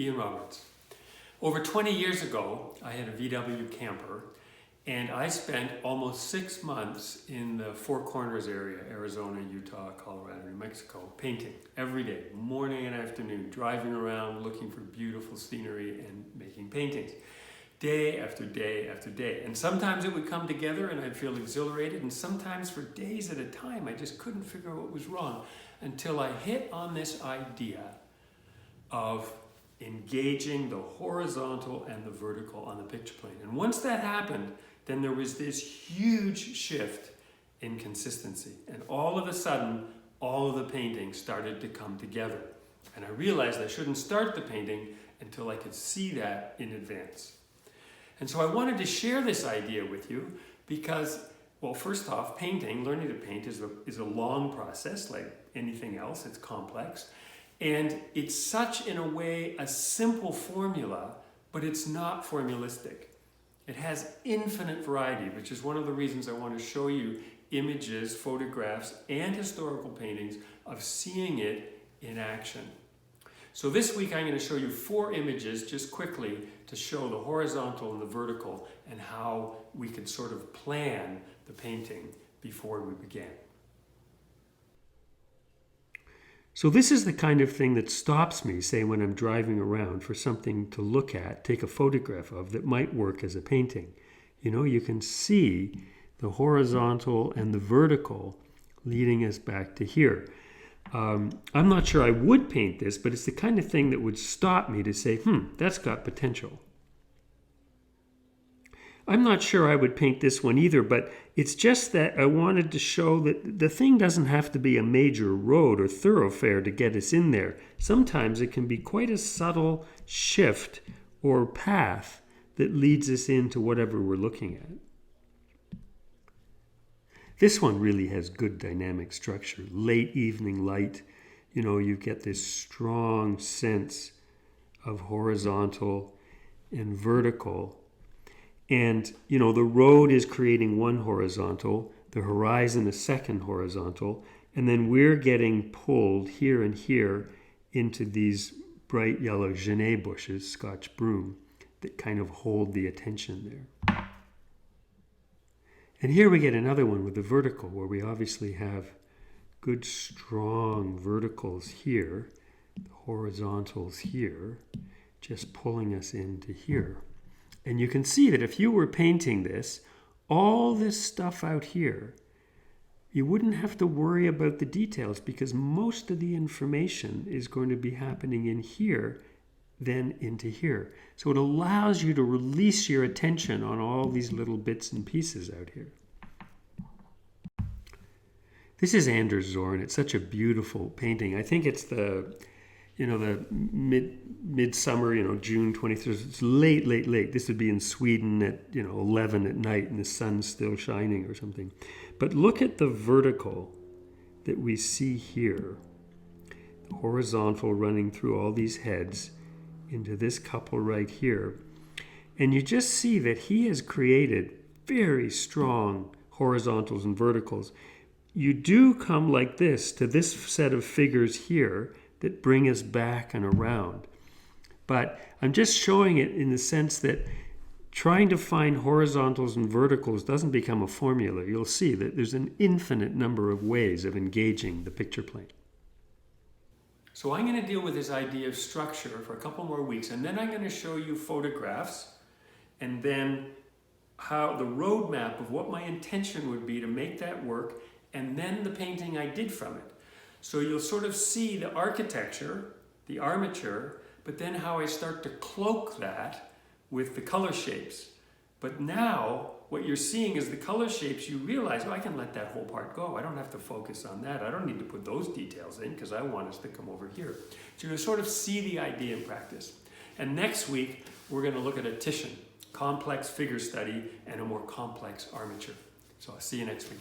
Ian Roberts. Over 20 years ago, I had a VW camper, and I spent almost 6 months in the Four Corners area, Arizona, Utah, Colorado, New Mexico, painting every day, morning and afternoon, driving around looking for beautiful scenery and making paintings. Day after day after day. And sometimes it would come together and I'd feel exhilarated, and sometimes for days at a time I just couldn't figure out what was wrong until I hit on this idea of engaging the horizontal and the vertical on the picture plane. And once that happened, then there was this huge shift in consistency. And all of a sudden, all of the painting started to come together. And I realized I shouldn't start the painting until I could see that in advance. And so I wanted to share this idea with you because, well, first off, painting, learning to paint is a long process like anything else. It's complex. And it's such, in a way, a simple formula, but it's not formulistic. It has infinite variety, which is one of the reasons I want to show you images, photographs, and historical paintings of seeing it in action. So this week I'm going to show you 4 images just quickly to show the horizontal and the vertical and how we could sort of plan the painting before we began. So this is the kind of thing that stops me, say, when I'm driving around for something to look at, take a photograph of, that might work as a painting. You know, you can see the horizontal and the vertical leading us back to here. I'm not sure I would paint this, but it's the kind of thing that would stop me to say, that's got potential. I'm not sure I would paint this one either, but it's just that I wanted to show that the thing doesn't have to be a major road or thoroughfare to get us in there. Sometimes it can be quite a subtle shift or path that leads us into whatever we're looking at. This one really has good dynamic structure. Late evening light, you know, you get this strong sense of horizontal and vertical. And, you know, the road is creating one horizontal, the horizon a second horizontal, and then we're getting pulled here and here into these bright yellow genêt bushes, Scotch broom, that kind of hold the attention there. And here we get another one with the vertical, where we obviously have good strong verticals here, the horizontals here, just pulling us into here. And you can see that if you were painting this, all this stuff out here, you wouldn't have to worry about the details because most of the information is going to be happening in here, then into here. So it allows you to release your attention on all these little bits and pieces out here. This is Anders Zorn. It's such a beautiful painting. I think it's the midsummer, June 23rd. It's late. This would be in Sweden at, 11 at night and the sun's still shining or something. But look at the vertical that we see here. The horizontal running through all these heads into this couple right here. And you just see that he has created very strong horizontals and verticals. You do come like this to this set of figures here that bring us back and around. But I'm just showing it in the sense that trying to find horizontals and verticals doesn't become a formula. You'll see that there's an infinite number of ways of engaging the picture plane. So I'm going to deal with this idea of structure for a couple more weeks, and then I'm going to show you photographs and then how the roadmap of what my intention would be to make that work, and then the painting I did from it. So you'll sort of see the architecture, the armature, but then how I start to cloak that with the color shapes. But now what you're seeing is the color shapes. You realize, I can let that whole part go. I don't have to focus on that. I don't need to put those details in because I want us to come over here. So you'll sort of see the idea in practice. And next week, we're going to look at a Titian, complex figure study, and a more complex armature. So I'll see you next week.